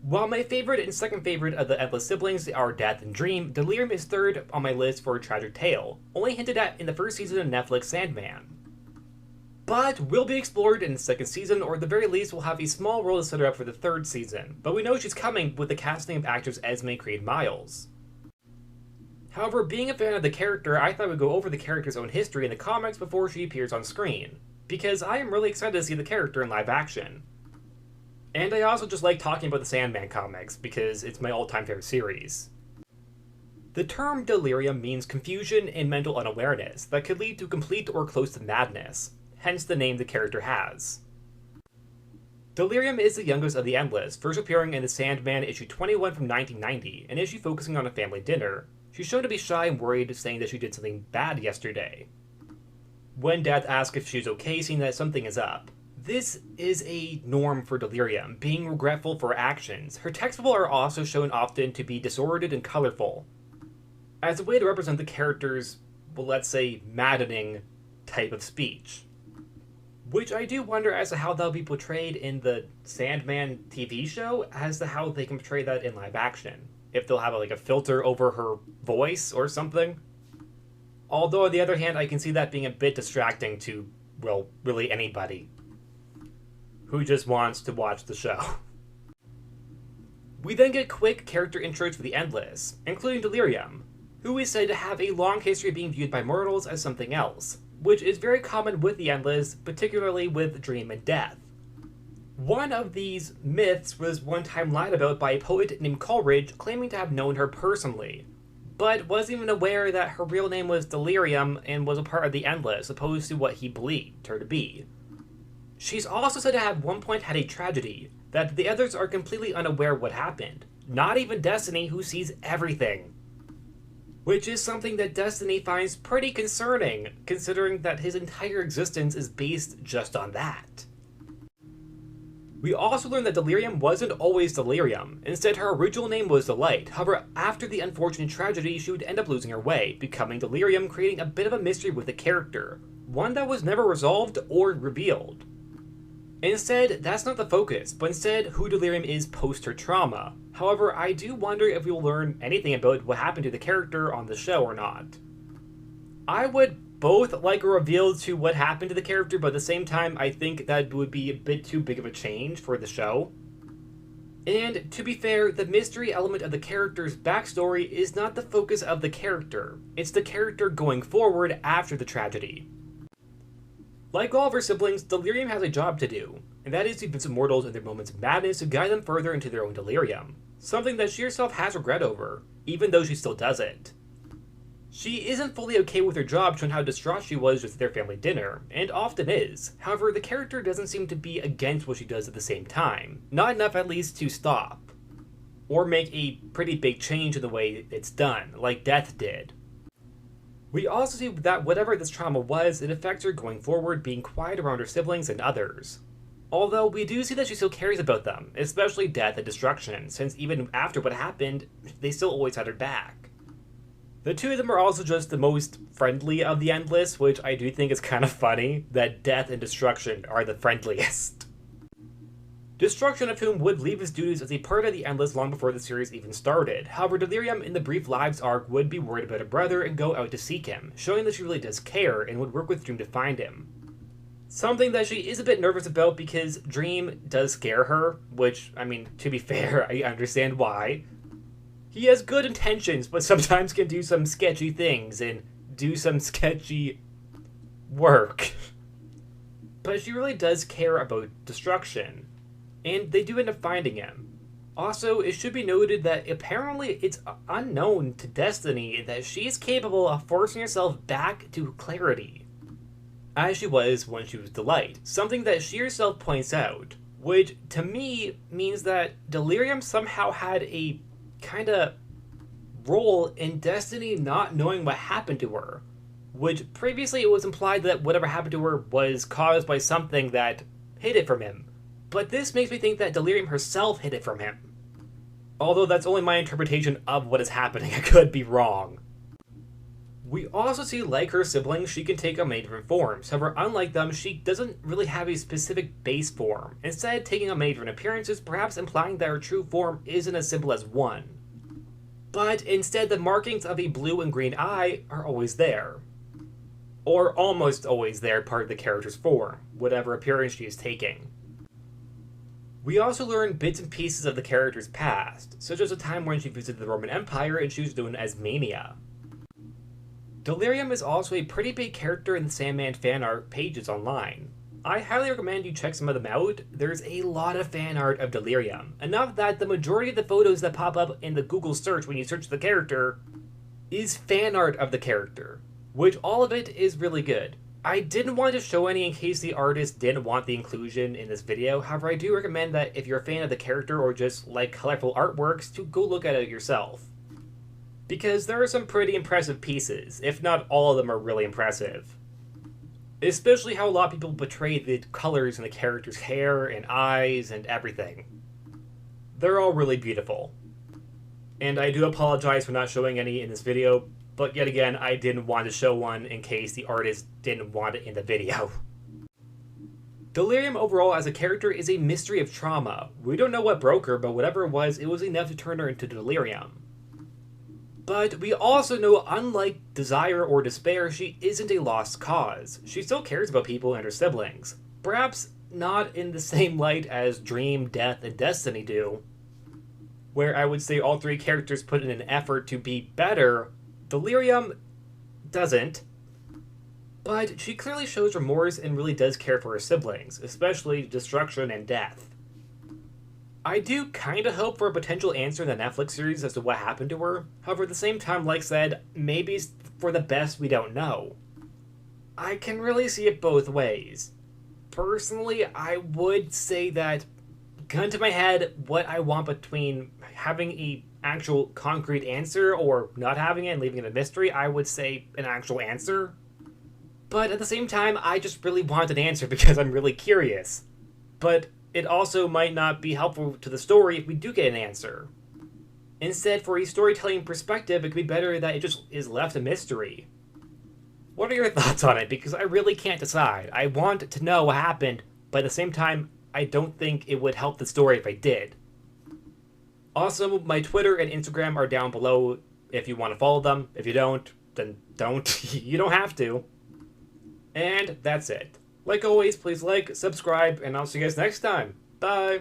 While my favorite and second favorite of the Endless siblings are Death and Dream, Delirium is third on my list for a tragic tale, only hinted at in the first season of Netflix Sandman. But will be explored in the second season, or at the very least will have a small role to set her up for the third season, but we know she's coming with the casting of actress Esme Creed-Miles. However, being a fan of the character, I thought we'd go over the character's own history in the comics before she appears on screen, because I am really excited to see the character in live action. And I also just like talking about the Sandman comics, because it's my all-time favorite series. The term delirium means confusion and mental unawareness that could lead to complete or close to madness, hence the name the character has. Delirium is the youngest of the Endless, first appearing in the Sandman issue 21 from 1990, an issue focusing on a family dinner. She's shown to be shy and worried, saying that she did something bad yesterday. When Death asks if she's okay, seeing that something is up. This is a norm for Delirium, being regretful for her actions. Her textbooks are also shown often to be disordered and colorful, as a way to represent the character's, well, let's say, maddening type of speech. Which I do wonder as to how that'll be portrayed in the Sandman TV show, as to how they can portray that in live action. If they'll have a filter over her voice or something. Although on the other hand, I can see that being a bit distracting to, well, really anybody who just wants to watch the show. We then get quick character intros for the Endless, including Delirium, who is said to have a long history of being viewed by mortals as something else, which is very common with the Endless, particularly with Dream and Death. One of these myths was one time lied about by a poet named Coleridge, claiming to have known her personally, but wasn't even aware that her real name was Delirium and was a part of the Endless, opposed to what he believed her to be. She's also said to have at one point had a tragedy, that the others are completely unaware what happened, not even Destiny, who sees everything. Which is something that Destiny finds pretty concerning, considering that his entire existence is based just on that. We also learn that Delirium wasn't always Delirium. Instead, her original name was Delight. However, after the unfortunate tragedy, she would end up losing her way, becoming Delirium, creating a bit of a mystery with the character, one that was never resolved or revealed. Instead, that's not the focus, but instead who Delirium is post her trauma. However, I do wonder if we'll learn anything about what happened to the character on the show or not. I would both like a reveal to what happened to the character, but at the same time, I think that would be a bit too big of a change for the show. And to be fair, the mystery element of the character's backstory is not the focus of the character. It's the character going forward after the tragedy. Like all of her siblings, Delirium has a job to do, and that is to visit mortals in their moments of madness to guide them further into their own delirium, something that she herself has regret over, even though she still does it. She isn't fully okay with her job, showing how distraught she was with their family dinner, and often is. However, the character doesn't seem to be against what she does at the same time, not enough at least to stop, or make a pretty big change in the way it's done, like Death did. We also see that whatever this trauma was, it affects her going forward, being quiet around her siblings and others. Although we do see that she still cares about them, especially Death and Destruction, since even after what happened, they still always had her back. The two of them are also just the most friendly of the Endless, which I do think is kind of funny, that Death and Destruction are the friendliest. Destruction of whom would leave his duties as a part of the Endless long before the series even started. However, Delirium in the Brief Lives arc would be worried about her brother and go out to seek him, showing that she really does care and would work with Dream to find him. Something that she is a bit nervous about because Dream does scare her, which, I mean, to be fair, I understand why. He has good intentions, but sometimes can do some sketchy things and do some sketchy work. But she really does care about Destruction, and they do end up finding him. Also, it should be noted that apparently it's unknown to Destiny that she is capable of forcing herself back to clarity, as she was when she was Delight, something that she herself points out, which to me means that Delirium somehow had a kinda role in Destiny not knowing what happened to her, which previously it was implied that whatever happened to her was caused by something that hid it from him. But this makes me think that Delirium herself hid it from him. Although that's only my interpretation of what is happening, I could be wrong. We also see, like her siblings, she can take on many different forms. However, unlike them, she doesn't really have a specific base form, instead taking on many different appearances, perhaps implying that her true form isn't as simple as one. But instead, the markings of a blue and green eye are always there. Or almost always there, part of the character's form, whatever appearance she is taking. We also learn bits and pieces of the character's past, such as a time when she visited the Roman Empire and she was known as Mania. Delirium is also a pretty big character in the Sandman fan art pages online. I highly recommend you check some of them out. There's a lot of fan art of Delirium, enough that the majority of the photos that pop up in the Google search when you search the character is fan art of the character, which all of it is really good. I didn't want to show any in case the artist didn't want the inclusion in this video, however I do recommend that if you're a fan of the character or just like colorful artworks, to go look at it yourself. Because there are some pretty impressive pieces, if not all of them are really impressive. Especially how a lot of people portray the colors in the character's hair and eyes and everything. They're all really beautiful. And I do apologize for not showing any in this video, but yet again, I didn't want to show one in case the artist didn't want it in the video. Delirium overall as a character is a mystery of trauma. We don't know what broke her, but whatever it was enough to turn her into Delirium. But we also know, unlike Desire or Despair, she isn't a lost cause. She still cares about people and her siblings. Perhaps not in the same light as Dream, Death, and Destiny do, where I would say all three characters put in an effort to be better. Delirium doesn't. But she clearly shows remorse and really does care for her siblings, especially destruction and death. I do kinda hope for a potential answer in the Netflix series as to what happened to her. However, at the same time, like I said, maybe it's for the best, we don't know. I can really see it both ways. Personally, I would say that, gun to my head, what I want between having a actual concrete answer or not having it and leaving it a mystery, I would say an actual answer. But at the same time, I just really want an answer because I'm really curious. But it also might not be helpful to the story if we do get an answer. Instead, for a storytelling perspective, it could be better that it just is left a mystery. What are your thoughts on it? Because I really can't decide. I want to know what happened, but at the same time, I don't think it would help the story if I did. Also, my Twitter and Instagram are down below if you want to follow them. If you don't, then don't. You don't have to. And that's it. Like always, please like, subscribe, and I'll see you guys next time. Bye!